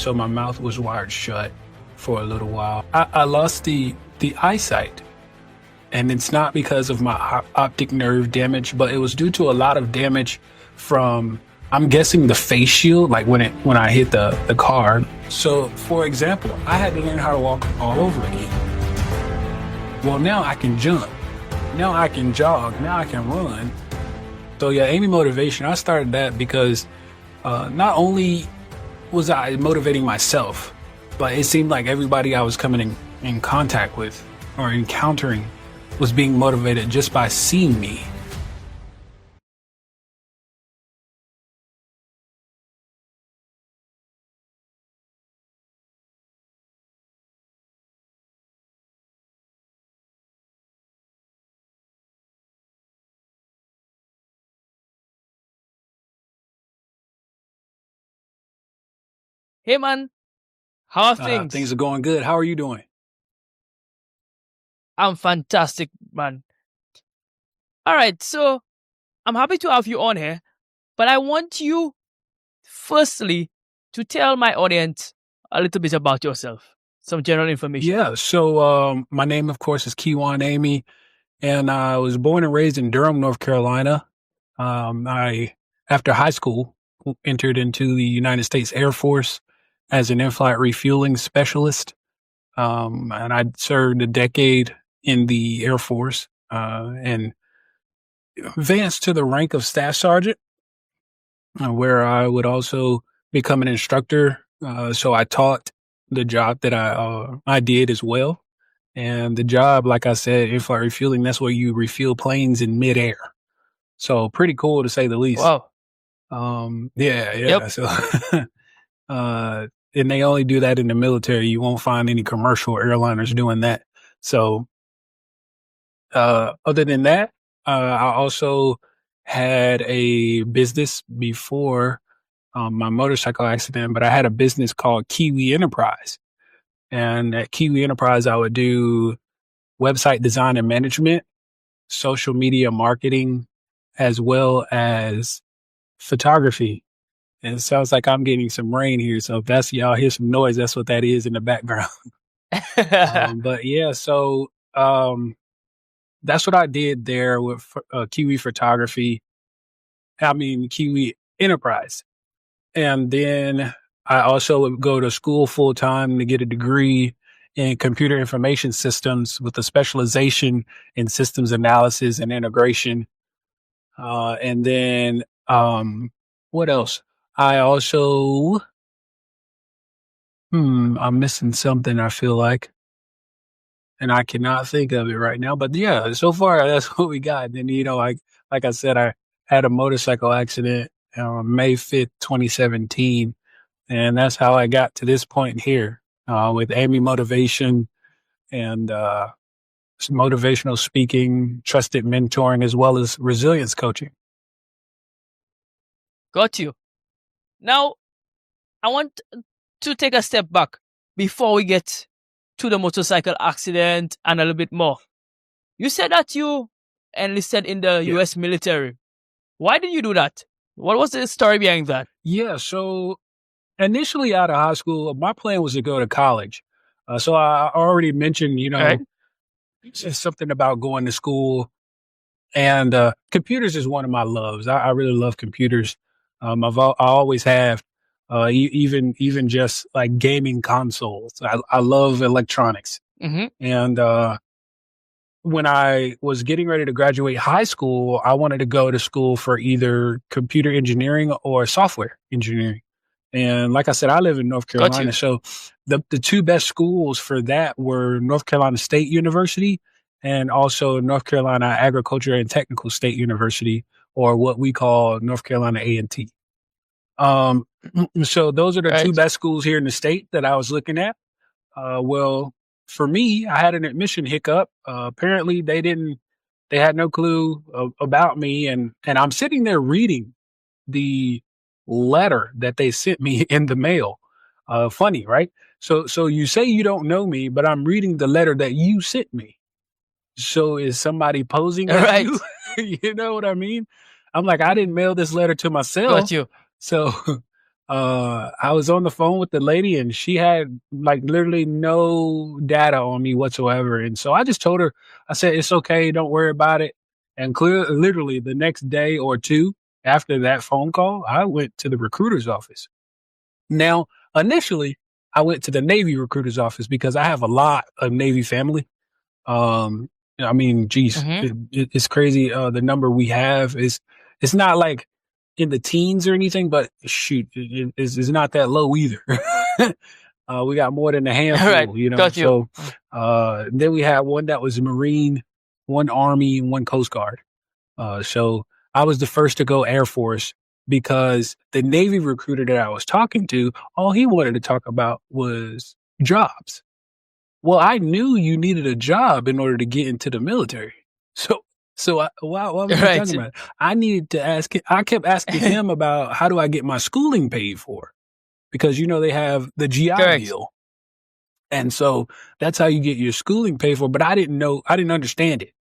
so my mouth was wired shut for a little while. I lost the eyesight, and it's not because of my optic nerve damage, but it was due to a lot of damage from, I'm guessing, the face shield, like when I hit the car. So, for example, I had to learn how to walk all over again. Well, now I can jump. Now I can jog. Now I can run. So yeah, Amy Motivation, I started that because not only was I motivating myself, but it seemed like everybody I was coming in contact with or encountering was being motivated just by seeing me. Hey man, how are Things things? are going good. How are you doing? I'm fantastic, man. All right, so I'm happy to have you on here, but I want you firstly to tell my audience a little bit about yourself, some general information. Yeah, so my name, of course, is Kiwan Amy, and I was born and raised in Durham, North Carolina. I, after high school, entered into the United States Air Force as an in-flight refueling specialist. And I served a decade in the Air Force and advanced to the rank of staff sergeant, where I would also become an instructor. So I taught the job that I did as well. And the job, like I said, in-flight refueling, that's where you refuel planes in midair. So pretty cool to say the least. Wow. Yeah. Yep. So, and they only do that in the military. You won't find any commercial airliners doing that. So, other than that, I also had a business before my motorcycle accident, but I had a business called Kiwi Enterprise. And at Kiwi Enterprise, I would do website design and management, social media marketing, as well as photography. And it sounds like I'm getting some rain here. So if that's y'all hear some noise, that's what that is in the background. But yeah, so that's what I did there with Kiwi Photography. Kiwi Enterprise. And then I also would go to school full time to get a degree in computer information systems with a specialization in systems analysis and integration. And then, what else? I also, I'm missing something, I feel like, and I cannot think of it right now. But yeah, so far that's what we got. And like I said, I had a motorcycle accident on May 5th, 2017. And that's how I got to this point here, with Amy Motivation and, motivational speaking, trusted mentoring, as well as resilience coaching. Got you. Now, I want to take a step back before we get to the motorcycle accident and a little bit more. You said that you enlisted in the US military. Why did you do that? What was the story behind that? Yeah, so initially out of high school, my plan was to go to college. So I already mentioned, Right. it's something about going to school, and computers is one of my loves. I really love computers. I always have, even just like gaming consoles. I love electronics. Mm-hmm. And when I was getting ready to graduate high school, I wanted to go to school for either computer engineering or software engineering. And like I said, I live in North Carolina. So the two best schools for that were North Carolina State University and also North Carolina Agriculture and Technical State University, or what we call North Carolina A&T. So those are the two best schools here in the state that I was looking at. Well, for me, I had an admission hiccup. Apparently they had no clue about me. And I'm sitting there reading the letter that they sent me in the mail. Funny, right? So you say you don't know me, but I'm reading the letter that you sent me. So is somebody posing as you? You know what I mean? I'm like, I didn't mail this letter to myself. Got you. So I was on the phone with the lady and she had like literally no data on me whatsoever. And so I just told her, I said, it's okay. Don't worry about it. And literally the next day or two after that phone call, I went to the recruiter's office. Now, initially, I went to the Navy recruiter's office because I have a lot of Navy family. I mean, geez, Mm-hmm. it's crazy. The number we have it's not like in the teens or anything, but shoot, it's not that low either. We got more than a All right. handful, you know. Got you. So, then we had one that was Marine, one Army, and one Coast Guard. So I was the first to go Air Force because the Navy recruiter that I was talking to, all he wanted to talk about was jobs. Well, I knew you needed a job in order to get into the military. What was I Right. talking about? I needed to ask him. I kept asking him about how do I get my schooling paid for? Because, they have the GI Correct. Bill. And so that's how you get your schooling paid for. But I didn't understand it.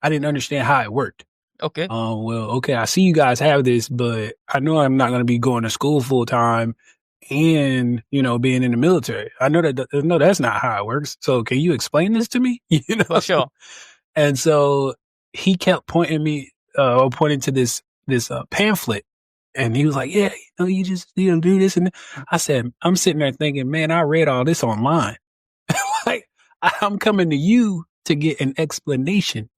I didn't understand how it worked. Okay. Well, okay, I see you guys have this, but I know I'm not going to be going to school full time and, being in the military. I know that's not how it works. So can you explain this to me? For sure. And so he kept pointing to this pamphlet, and he was like, yeah, you just, do this. And I said, I'm sitting there thinking, man, I read all this online. Like, I'm coming to you to get an explanation.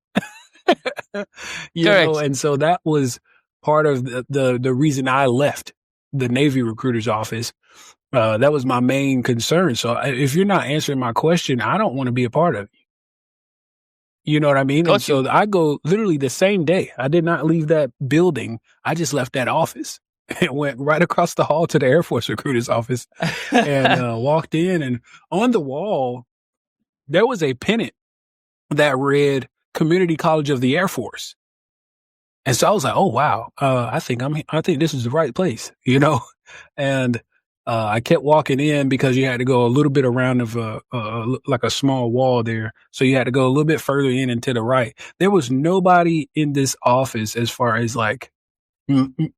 Correct. And so that was part of the reason I left the Navy recruiter's office. That was my main concern. So if you're not answering my question, I don't want to be a part of it. You know what I mean? Got And so I go literally the same day. I did not leave that building. I just left that office and went right across the hall to the Air Force recruiter's office and walked in. And on the wall, there was a pennant that read Community College of the Air Force. And so I was like, oh, wow. I think this is the right place, and I kept walking in because you had to go a little bit around of like a small wall there. So you had to go a little bit further in and to the right. There was nobody in this office as far as like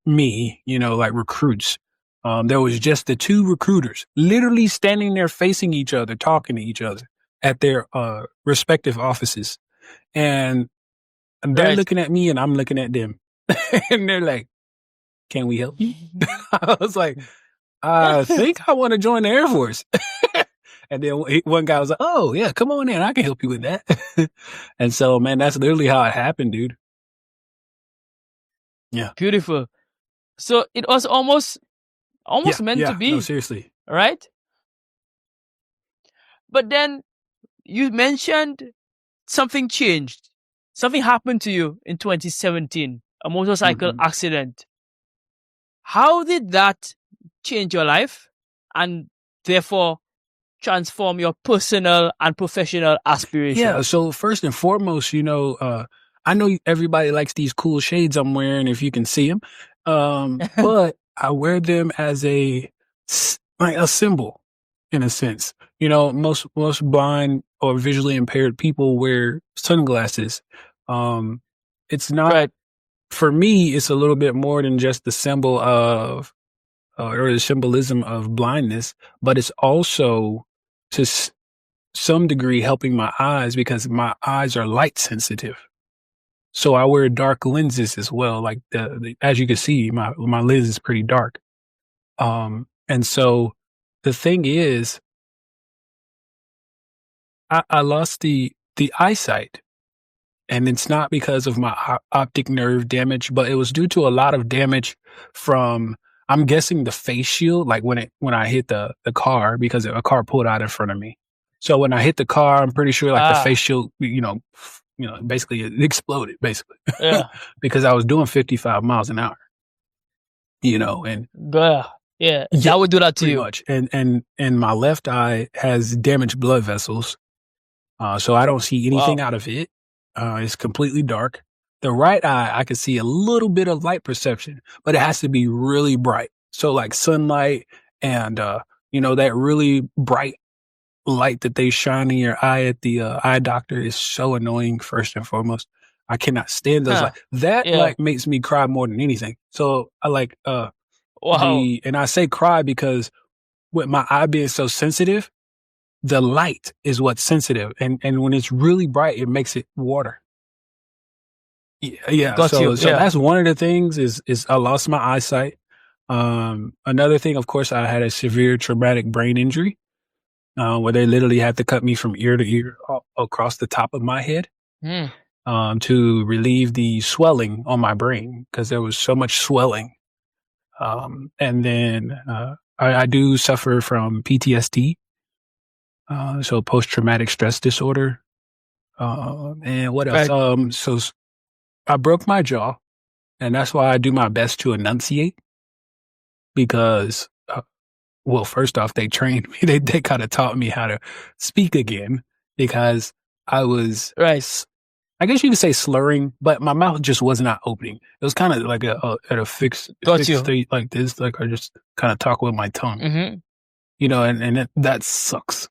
me, like recruits. There was just the two recruiters literally standing there facing each other, talking to each other at their respective offices. And they're Right. looking at me and I'm looking at them. And they're like, can we help you? I was like, I think I want to join the Air Force. And then one guy was like, oh, yeah, come on in. I can help you with that. And so, man, that's literally how it happened, dude. Yeah. Beautiful. So it was almost meant to be. No, seriously. Right? But then you mentioned something changed. Something happened to you in 2017, a motorcycle accident. How did that change your life and therefore transform your personal and professional aspirations? Yeah. So first and foremost, I know everybody likes these cool shades I'm wearing, if you can see them. But I wear them as a symbol in a sense. Most blind or visually impaired people wear sunglasses. It's not, Right. for me, it's a little bit more than just the symbol of, or the symbolism of blindness, but it's also to some degree helping my eyes because my eyes are light sensitive. So I wear dark lenses as well. Like as you can see, my lens is pretty dark. And so the thing is, I lost the eyesight, and it's not because of my optic nerve damage, but it was due to a lot of damage from, I'm guessing, the face shield. Like when I hit the car, because a car pulled out in front of me. So when I hit the car, I'm pretty sure the face shield, basically it exploded basically. Yeah. Because I was doing 55 miles an hour, and yeah, that would do that to pretty you. much. And my left eye has damaged blood vessels. So I don't see anything out of it. It's completely dark. The right eye, I can see a little bit of light perception, but it has to be really bright. So like sunlight and, that really bright light that they shine in your eye at the eye doctor is so annoying, first and foremost. I cannot stand those. That makes me cry more than anything. So I Wow. And I say cry because with my eye being so sensitive, the light is what's sensitive. And when it's really bright, it makes it water. Yeah. Got you. So Yeah. that's one of the things is I lost my eyesight. Another thing, of course, I had a severe traumatic brain injury, where they literally had to cut me from ear to ear across the top of my head, Mm. to relieve the swelling on my brain because there was so much swelling. And then, I do suffer from PTSD, so post traumatic stress disorder. And what else? Right. I broke my jaw, and that's why I do my best to enunciate because, well, first off, they trained me. They kind of taught me how to speak again because I was, Right. I guess you could say slurring, but my mouth just was not opening. It was kind of like at a Got fixed you. state like this, like I just kind of talk with my tongue, Mm-hmm. and that sucks.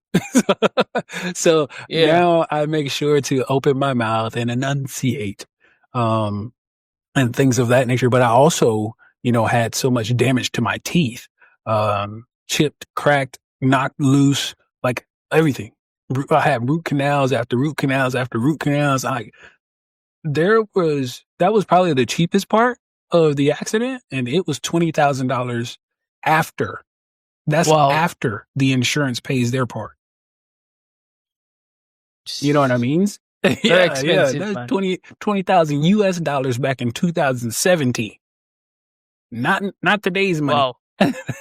So Yeah. now I make sure to open my mouth and enunciate, um, and things of that nature. But I also, had so much damage to my teeth, chipped, cracked, knocked loose, like everything. I had root canals after root canals after root canals. That was probably the cheapest part of the accident, and it was $20,000 after. That's Wow. after the insurance pays their part. You know what I mean? Very Yeah. expensive, That's man. 20,000 US dollars back in 2017. Not today's money. Wow.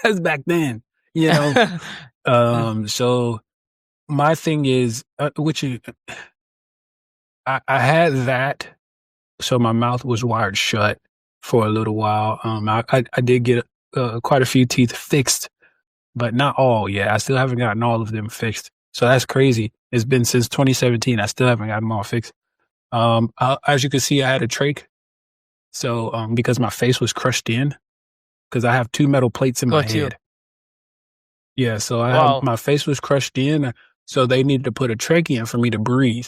That's back then, you know? So my thing is, I had that. So my mouth was wired shut for a little while. I did get, quite a few teeth fixed, but not all yet. I still haven't gotten all of them fixed. So that's crazy. It's been since 2017. I still haven't gotten them all fixed. As you can see, I had a trach. So, because my face was crushed in, because I have two metal plates in my Got you. head. Yeah. So Wow. my face was crushed in. So they needed to put a trach in for me to breathe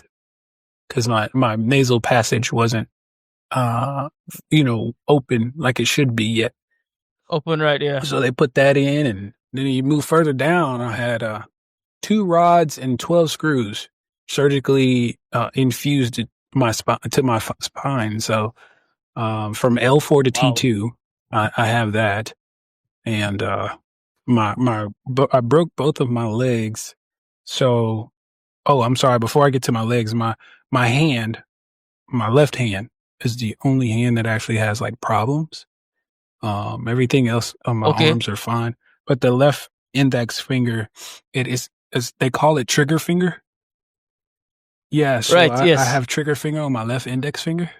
because my nasal passage wasn't, open like it should be yet. Open right. Yeah. So they put that in, and then you move further down. I had, 2 rods and 12 screws surgically, infused to my spine. So, from L4 to Wow. T2, I have that. And, I broke both of my legs. So, oh, I'm sorry. Before I get to my legs, my hand, my left hand is the only hand that actually has like problems. Everything else on my Okay. arms are fine, but the left index finger, they call it trigger finger. Yeah. So Right. I Yes. have trigger finger on my left index finger.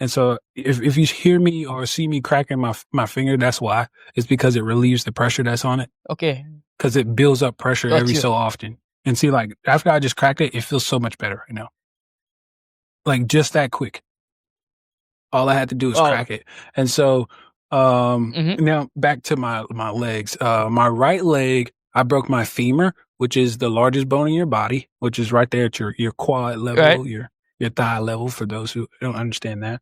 And so if you hear me or see me cracking my finger, that's why. It's because it relieves the pressure that's on it. Okay. Because it builds up pressure Got every you. so often. And see, like after I just cracked it, it feels so much better right now. Like just that quick. All I had to do was Wow. crack it. And so, Mm-hmm. now back to my legs. My right leg, I broke my femur, which is the largest bone in your body, which is right there at your quad Right. level, your thigh level for those who don't understand that.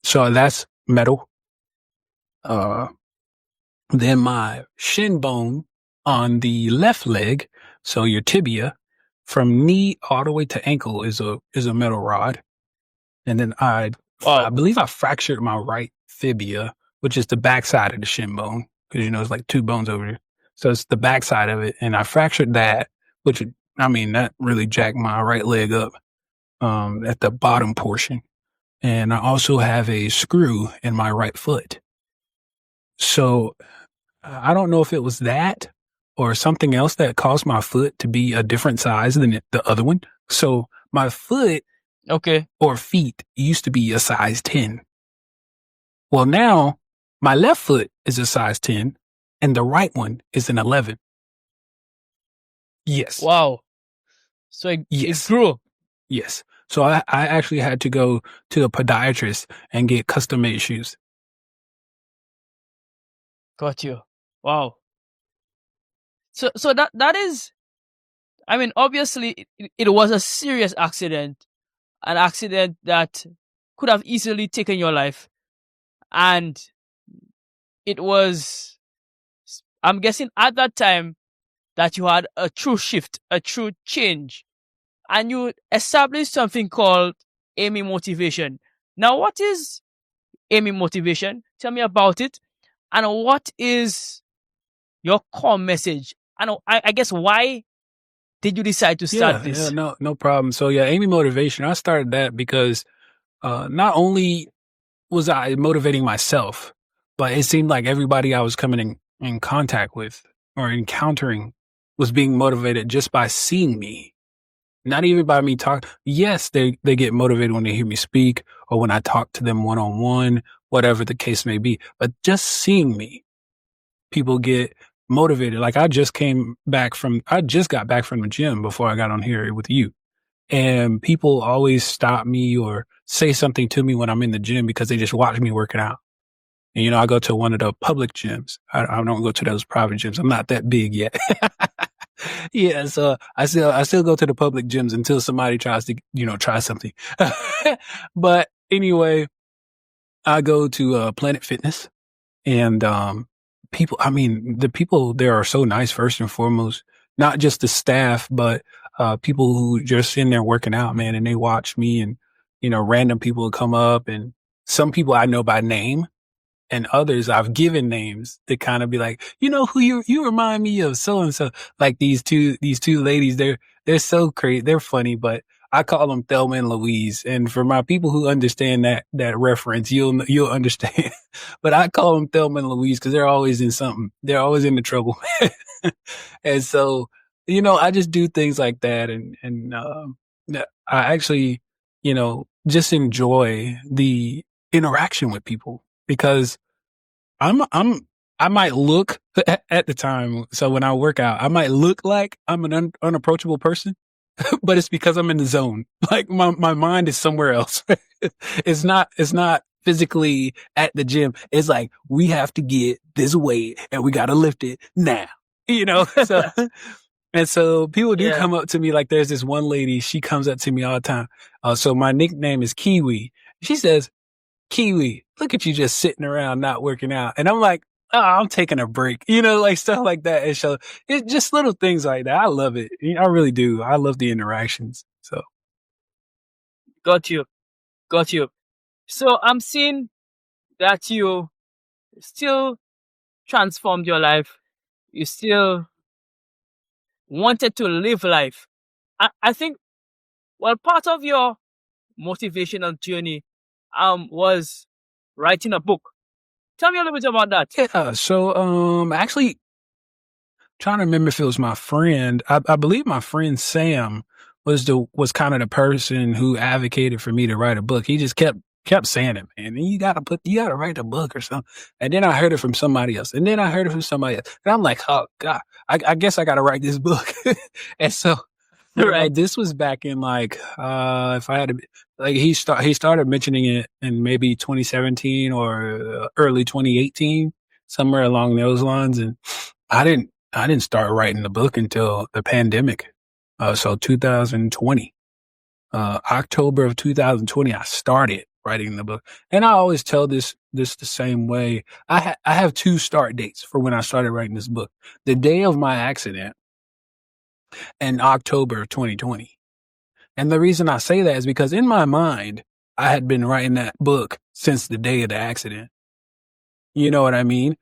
So that's metal. Uh, then my shin bone on the left leg, so your tibia, from knee all the way to ankle is a metal rod. And then I Wow. believe I fractured my right fibia, which is the backside of the shin bone, because it's like two bones over here. So it's the backside of it, and I fractured that, which that really jacked my right leg up, at the bottom portion. And I also have a screw in my right foot. So I don't know if it was that or something else that caused my foot to be a different size than the other one. So my foot Okay. or feet used to be a size 10. Well, now my left foot is a size 10 and the right one is an 11. Yes. Wow. So it Yes. grew. Yes. So I actually had to go to a podiatrist and get custom made shoes. Got you. Wow. So that is. I mean, obviously, it was a serious accident, an accident that could have easily taken your life, and it was, I'm guessing at that time that you had a true shift, a true change, and you established something called Amy Motivation. Now, what is Amy Motivation? Tell me about it. And what is your core message? And I guess why did you decide to start Yeah, this? no problem. So yeah, Amy Motivation, I started that because not only was I motivating myself, but it seemed like everybody I was coming in contact with or encountering was being motivated just by seeing me. Not even by me talk. Yes, they get motivated when they hear me speak or when I talk to them one on one, whatever the case may be. But just seeing me, people get motivated. Like I just got back from the gym before I got on here with you. And people always stop me or say something to me when I'm in the gym because they just watch me working out. And, I go to one of the public gyms. I don't go to those private gyms. I'm not that big yet. Yeah. So I still go to the public gyms until somebody tries to, try something. But anyway, I go to, Planet Fitness and, the people there are so nice first and foremost, not just the staff, but, people who just in there working out, man, and they watch me and, random people come up and some people I know by name and others I've given names to kind of be like, who you remind me of so and so. Like these two ladies, they're so crazy, they're funny, but I call them Thelma and Louise. And for my people who understand that reference, you'll understand. But I call them Thelma and Louise because they're always in something. They're always in the trouble. And so, I just do things like that, and I actually, just enjoy the interaction with people because I might look at the time. So when I work out, I might look like I'm an unapproachable person, but it's because I'm in the zone. Like my mind is somewhere else. It's not physically at the gym. It's like, we have to get this weight and we got to lift it now, so, and so people do Yeah. come up to me. Like there's this one lady, she comes up to me all the time. So my nickname is Kiwi. She says, Kiwi, look at you just sitting around not working out. And I'm like, oh, I'm taking a break, like stuff like that. And so it's just little things like that. I love it. I really do. I love the interactions. So Got you. Got you. So I'm seeing that you still transformed your life. You still wanted to live life. I think, well, part of your motivational journey was writing a book. Tell me a little bit about that. yeah. So actually trying to remember if it was my friend. I believe my friend Sam was kind of the person who advocated for me to write a book. He just kept saying it, man. You gotta write a book or something. And then I heard it from somebody else. And then I heard it from somebody else. And I'm like, oh God, I guess I gotta write this book. And so Right. this was back in like if I had to like he started mentioning it in maybe 2017 or early 2018, somewhere along those lines. And I didn't start writing the book until the pandemic. So 2020, October of 2020, I started writing the book. And I always tell this the same way. I have two start dates for when I started writing this book: the day of my accident and October of 2020. And the reason I say that is because in my mind, I had been writing that book since the day of the accident. You know what I mean?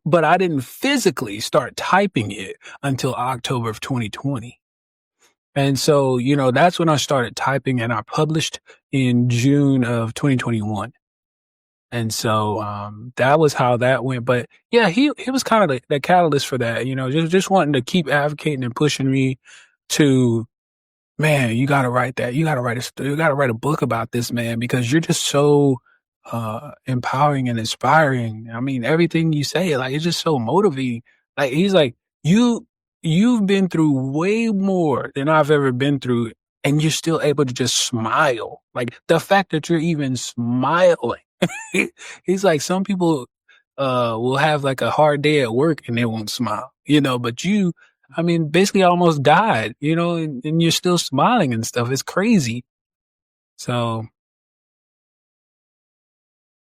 But I didn't physically start typing it until October of 2020. And so, that's when I started typing and I published in June of 2021. And so, that was how that went. But yeah, he was kind of the catalyst for that, just wanting to keep advocating and pushing me to, man, you got to write that. You got to write a book about this, man, because you're just so empowering and inspiring. I mean, everything you say, like, it's just so motivating. Like, he's like, you've been through way more than I've ever been through, and you're still able to just smile. Like, the fact that you're even smiling. He's like, some people will have like a hard day at work and they won't smile, but you, I mean, basically almost died, and you're still smiling and stuff. It's crazy. So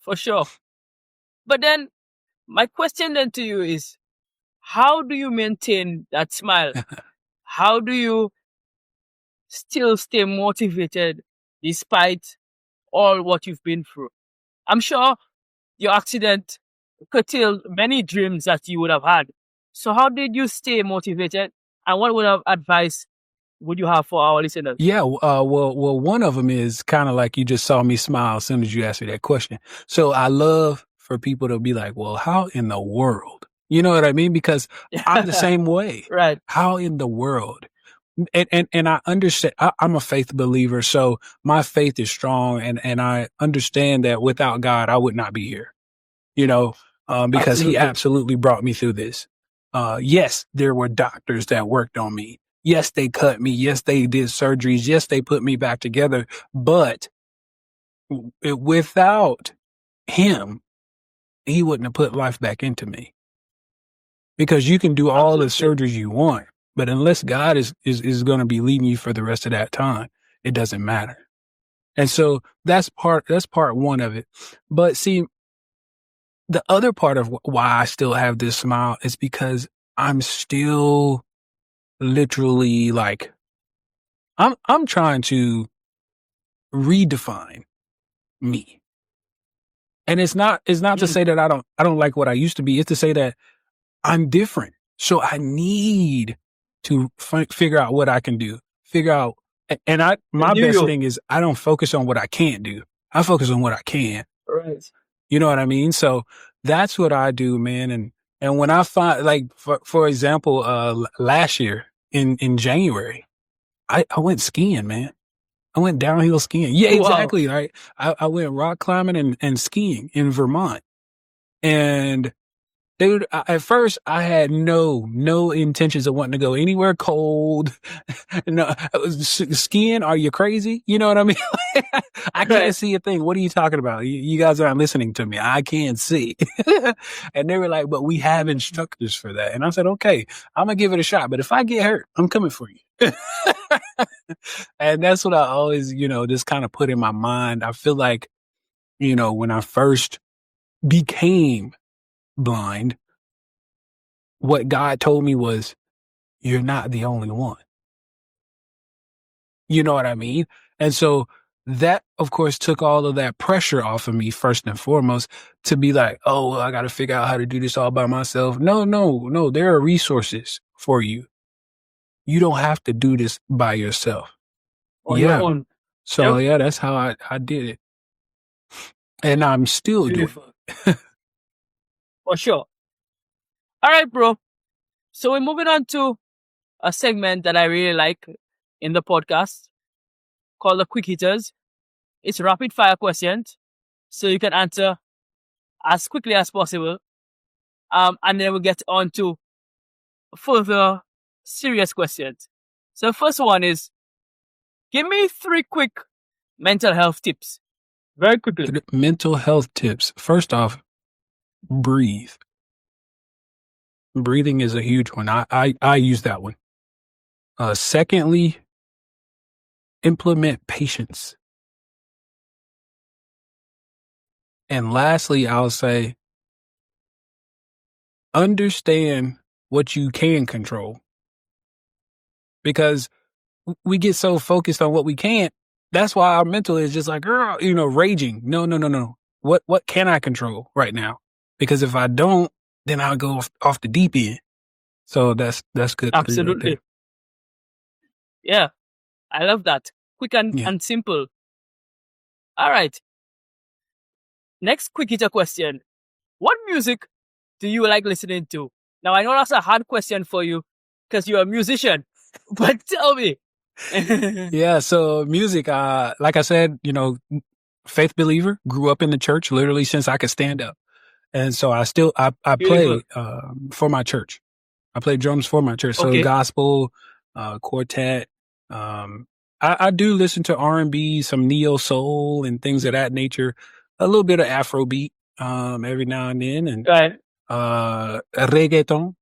For sure. But then My question then to you is, how do you maintain that smile? How do you still stay motivated despite all what you've been through? I'm sure your accident curtailed many dreams that you would have had. So how did you stay motivated? And what would have advice would you have for our listeners? Yeah, well, one of them is kind of like you just saw me smile as soon as you asked me that question. So I love for people to be like, well, how in the world? You know what I mean? Because I'm the same way. Right. How in the world? And I understand, I'm a faith believer, so my faith is strong, and I understand that without God, I would not be here, you know, because he absolutely brought me through this. Yes, there were doctors that worked on me. Yes, they cut me. Yes, they did surgeries. Yes, they put me back together. But without him, he wouldn't have put life back into me. Because you can do all the surgeries you want, but unless God is going to be leading you for the rest of that time, it doesn't matter. And so that's part one of it. But see, the other part of why I still have this smile is because I'm still literally like, I'm trying to redefine me. And it's not to say that I don't like what I used to be. It's to say that I'm different. So I need to figure out what I can do, and my best thing is I don't focus on what I can't do. I focus on what I can. Right. You know what I mean? So that's what I do, man. And when I find, like, for example, last year in January, I went skiing, man. I went downhill skiing. Yeah, exactly. Wow. Right. I went rock climbing and skiing in Vermont. And dude, at first I had no intentions of wanting to go anywhere cold. No, skiing? Are you crazy? You know what I mean? I can't see a thing. What are you talking about? You guys aren't listening to me. I can't see. And they were like, but we have instructors for that. And I said, okay, I'm going to give it a shot. But if I get hurt, I'm coming for you. And that's what I always, just kind of put in my mind. I feel like, when I first became blind, what God told me was, you're not the only one. You know what I mean? And so that, of course, took all of that pressure off of me, first and foremost, to be like, oh, well, I got to figure out how to do this all by myself. No. There are resources for you. You don't have to do this by yourself. Your own. So, yeah, that's how I did it. And I'm still doing it. For sure. All right, bro. So we're moving on to a segment that I really like in the podcast called the Quick Hitters. It's rapid fire questions, so you can answer as quickly as possible. And then we'll get on to further serious questions. So first one is, give me 3 quick mental health tips. Very quickly. Mental health tips. First off, breathe. Breathing is a huge one. I use that one. Secondly, implement patience. And lastly, I'll say, understand what you can control. Because we get so focused on what we can't. That's why our mental is just like, raging. No. What can I control right now? Because if I don't, then I'll go off the deep end. So that's good. Absolutely. Right, yeah. I love that. Quick and simple. All right. Next quick hitter question. What music do you like listening to? Now, I know that's a hard question for you because you're a musician, but tell me. Yeah. So music, like I said, faith believer, grew up in the church literally since I could stand up. And so I play, for my church. I play drums for my church. So gospel, quartet, I do listen to R&B, some neo soul and things of that nature, a little bit of Afrobeat, every now and then, and, reggaeton.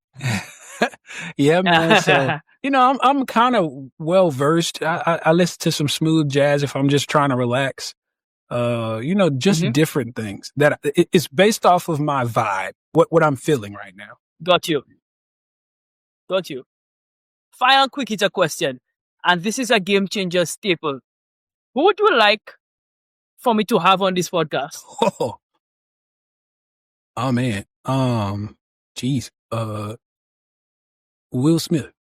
Yeah, man. So, I'm kind of well versed. I listen to some smooth jazz if I'm just trying to relax. just different things that it's based off of my vibe, what I'm feeling right now. Got you. Final quick hitter question, and this is a game changer staple. Who would you like for me to have on this podcast? Oh man. Geez. Will Smith.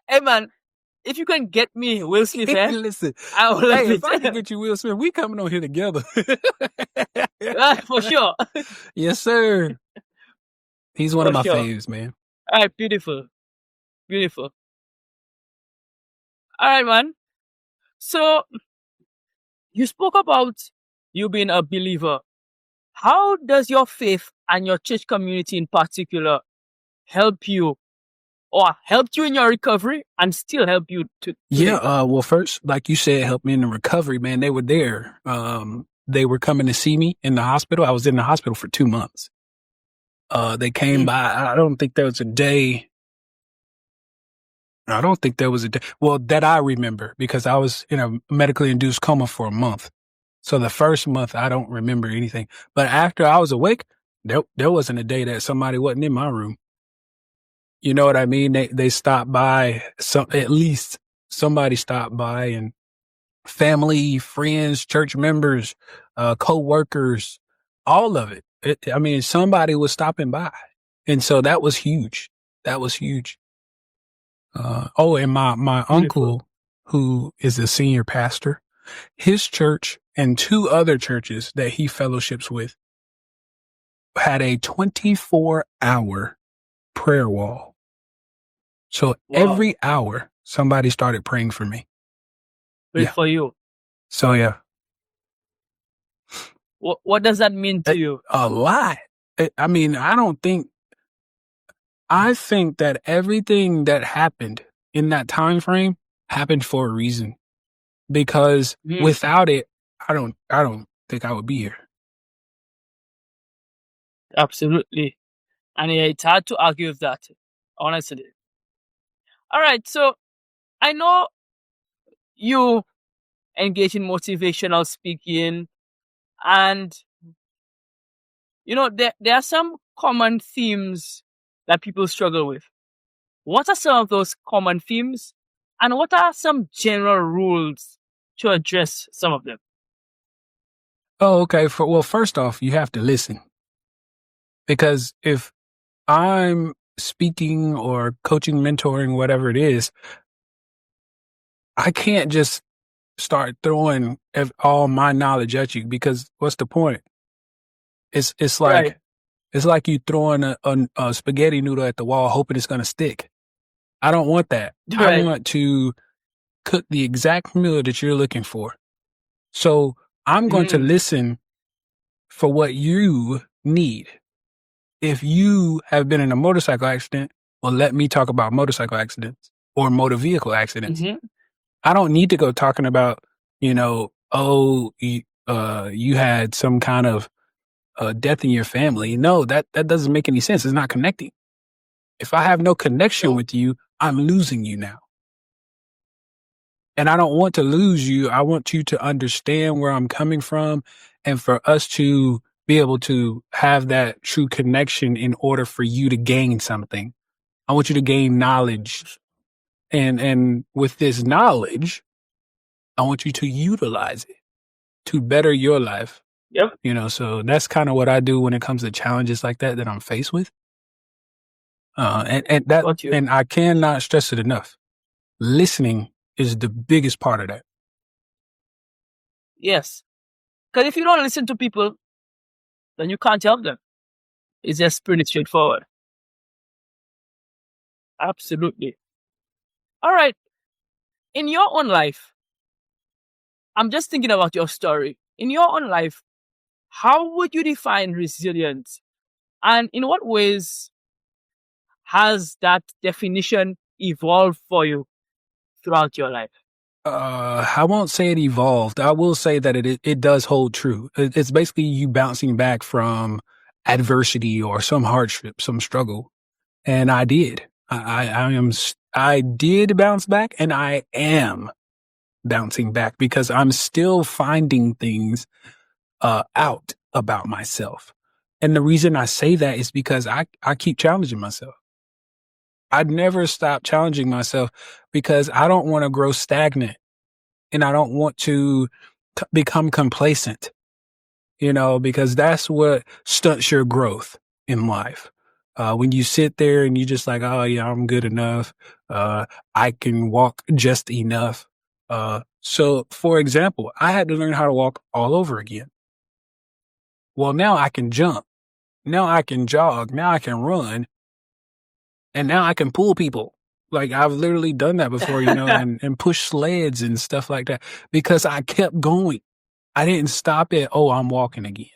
Hey man, if you can get me Will Smith, listen, I will love if I can get you Will Smith, we coming on here together. For sure. Yes, sir. He's one of my faves, man. All right, beautiful. All right, man. So you spoke about you being a believer. How does your faith and your church community in particular help you, or helped you in your recovery and still help you to? Well, first, like you said, help me in the recovery, man. They were there. They were coming to see me in the hospital. I was in the hospital for 2 months. They came by. I don't think there was a day. Well, that I remember, because I was in a medically induced coma for a month. So the first month, I don't remember anything. But after I was awake, there wasn't a day that somebody wasn't in my room. You know what I mean? They stopped by. At least somebody stopped by, and family, friends, church members, co-workers, all of it. Somebody was stopping by. And so that was huge. And my uncle, who is a senior pastor, his church and 2 other churches that he fellowships with had a 24-hour prayer wall. So every hour, somebody started praying for me. Pray for you. So, yeah. What does that mean to you? A lot. I think that everything that happened in that time frame happened for a reason, because without it, I don't think I would be here. Absolutely. And it's hard to argue with that, honestly. All right. So I know you engage in motivational speaking, and there are some common themes that people struggle with. What are some of those common themes, and what are some general rules to address some of them? Oh, okay. First off, you have to listen, because if I'm speaking or coaching, mentoring, whatever it is, I can't just start throwing all my knowledge at you, because what's the point? It's like It's like you throwing a spaghetti noodle at the wall, hoping it's going to stick. I don't want that. Right. I want to cook the exact meal that you're looking for. So I'm going to listen for what you need. If you have been in a motorcycle accident, well, let me talk about motorcycle accidents or motor vehicle accidents. I don't need to go talking about, you had some kind of death in your family. No, that doesn't make any sense. It's not connecting. If I have no connection with you, I'm losing you now. And I don't want to lose you. I want you to understand where I'm coming from, and for us to be able to have that true connection in order for you to gain something. I want you to gain knowledge. And with this knowledge, I want you to utilize it to better your life. Yep. So that's kind of what I do when it comes to challenges like that I'm faced with. And I cannot stress it enough. Listening is the biggest part of that. Yes. Because if you don't listen to people, then you can't help them. It's just pretty straightforward. Absolutely. All right. In your own life, I'm just thinking about your story. In your own life, how would you define resilience? And in what ways has that definition evolved for you throughout your life? I won't say it evolved. I will say that it does hold true. It's basically you bouncing back from adversity or some hardship, some struggle. And I did. I did bounce back, and I am bouncing back because I'm still finding things out about myself. And the reason I say that is because I keep challenging myself. I'd never stop challenging myself because I don't want to grow stagnant and I don't want to become complacent, because that's what stunts your growth in life. When you sit there and you just like, oh yeah, I'm good enough. I can walk just enough. So for example, I had to learn how to walk all over again. Well, now I can jump. Now I can jog. Now I can run. And now I can pull people. Like I've literally done that before, and push sleds and stuff like that because I kept going. I didn't stop at, oh, I'm walking again.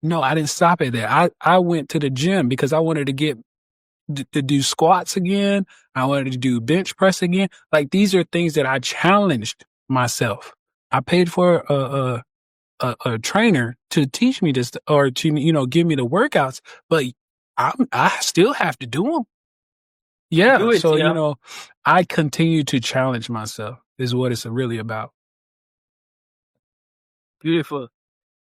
No, I didn't stop at that. I went to the gym because I wanted to do squats again. I wanted to do bench press again. Like these are things that I challenged myself. I paid for a trainer to teach me this or to, give me the workouts, but I still have to do them. Yeah. Do it, So, yeah. I continue to challenge myself is what it's really about. Beautiful.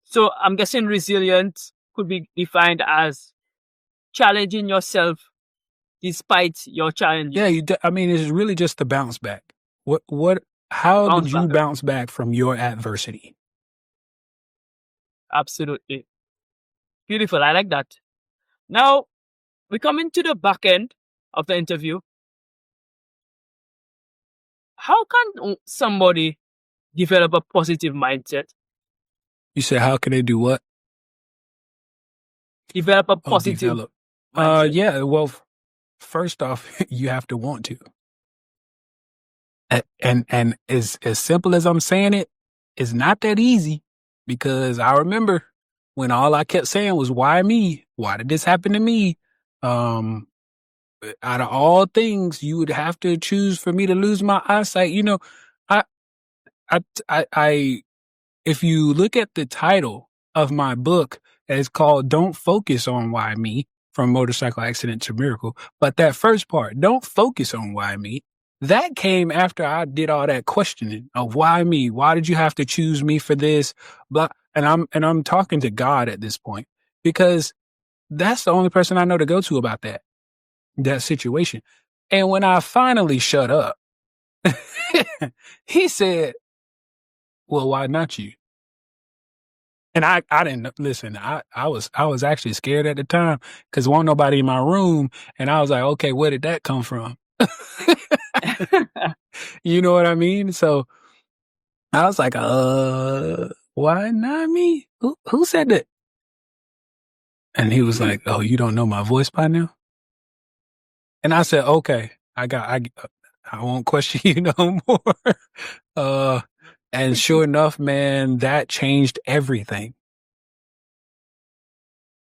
So I'm guessing resilience could be defined as challenging yourself despite your challenges. Yeah. It's really just the bounce back. How Bounce did you back. bounce back from your adversity? Absolutely. Beautiful. I like that. Now, we come into the back end of the interview. How can somebody develop a positive mindset? You said, how can they do what? Develop a positive Develop. mindset. Yeah. Well, first off, you have to want to. And as simple as I'm saying it, it's not that easy because I remember when all I kept saying was, why me? Why did this happen to me? Out of all things, you would have to choose for me to lose my eyesight. I if you look at the title of my book, it's called Don't Focus on Why Me, From Motorcycle Accident to Miracle. But that first part, don't focus on why me, that came after I did all that questioning of why me? Why did you have to choose me for this? Blah. And I'm talking to God at this point because that's the only person I know to go to about that situation. And when I finally shut up, he said, well, why not you? And I didn't listen. I was actually scared at the time because wasn't nobody in my room. And I was like, okay, where did that come from? You know what I mean? So I was like, why not me? Who said that? And he was like, oh, you don't know my voice by now? And I said, okay, I won't question you no more. And sure enough, man, that changed everything.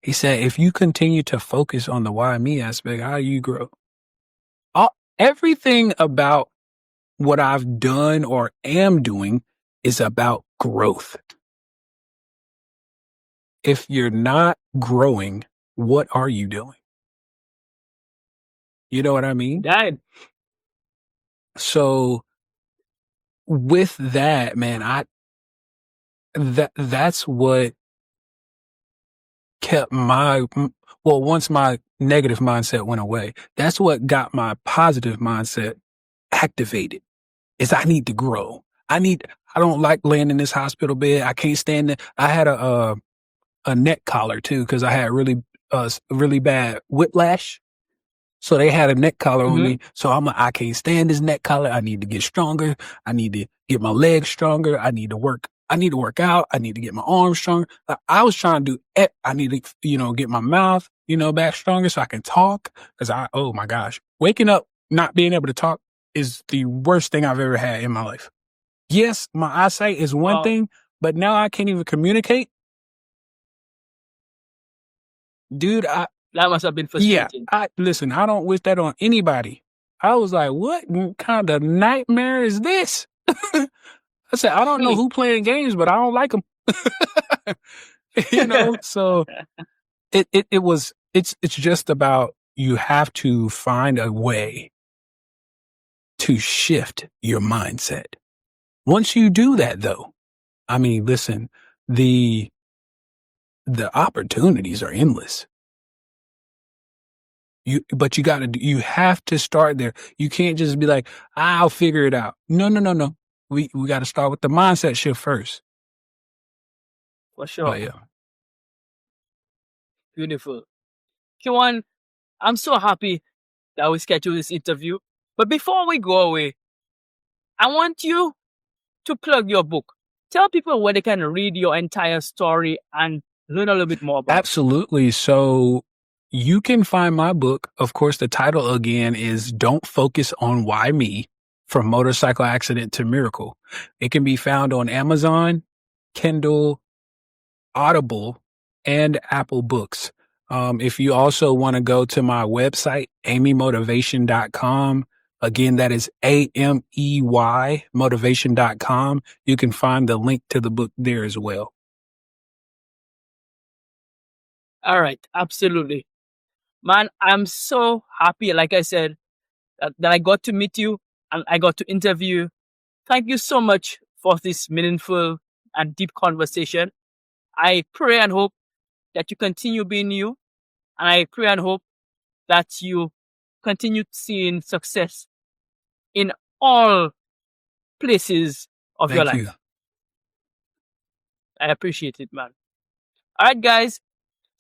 He said, if you continue to focus on the why me aspect, how do you grow? Everything about what I've done or am doing is about growth. If you're not growing, what are you doing? You know what I mean? Right. So with that, man, that's what kept once my negative mindset went away, that's what got my positive mindset activated is I need to grow. I don't like laying in this hospital bed. I can't stand it. I had a neck collar too, cause I had really bad whiplash. So they had a neck collar on me. So I'm like, I can't stand this neck collar. I need to get stronger. I need to get my legs stronger. I need to work out. I need to get my arms stronger. I was trying to do it. I need to, get my mouth, back stronger so I can talk. Cause oh my gosh, waking up, not being able to talk is the worst thing I've ever had in my life. Yes, my eyesight is one thing, but now I can't even communicate. Dude, that must have been frustrating. Yeah, listen, I don't wish that on anybody. I was like, what kind of nightmare is this? I said, I don't know who playing games, but I don't like them. So it's just about, you have to find a way to shift your mindset. Once you do that, though, I mean, listen, the opportunities are endless. But you have to start there. You can't just be like, I'll figure it out. No. We got to start with the mindset shift first. For sure. But yeah. Beautiful. Kiwan, I'm so happy that we scheduled this interview. But before we go away, I want you to plug your book. Tell people where they can read your entire story and learn a little bit more about it. Absolutely. So you can find my book. Of course, the title again is Don't Focus on Why Me, From Motorcycle Accident to Miracle. It can be found on Amazon, Kindle, Audible, and Apple Books. If you also want to go to my website, amymotivation.com, again, that is AMEY motivation.com. You can find the link to the book there as well. All right. Absolutely. Man, I'm so happy, like I said, that I got to meet you and I got to interview you. Thank you so much for this meaningful and deep conversation. I pray and hope that you continue being you. And I pray and hope that you continue seeing success in all places of your Thank life. you. I appreciate it, man. All right, guys.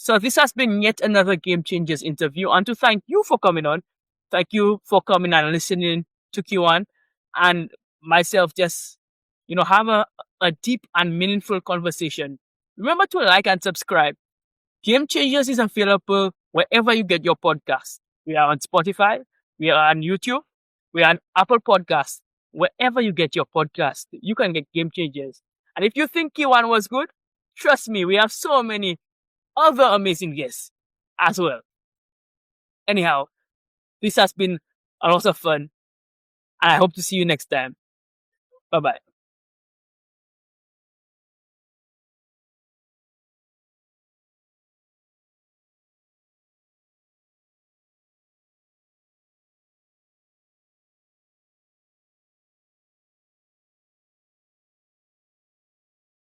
So this has been yet another Game Changers interview. And to thank you for coming on. Thank you for coming and listening to Kiwan and myself just, have a deep and meaningful conversation. Remember to like and subscribe. Game Changers is available wherever you get your podcast. We are on Spotify. We are on YouTube. We are on Apple Podcasts. Wherever you get your podcast, you can get Game Changers. And if you think Kiwan was good, trust me, we have so many other amazing guests as well. Anyhow, this has been a lot of fun. And I hope to see you next time. Bye-bye.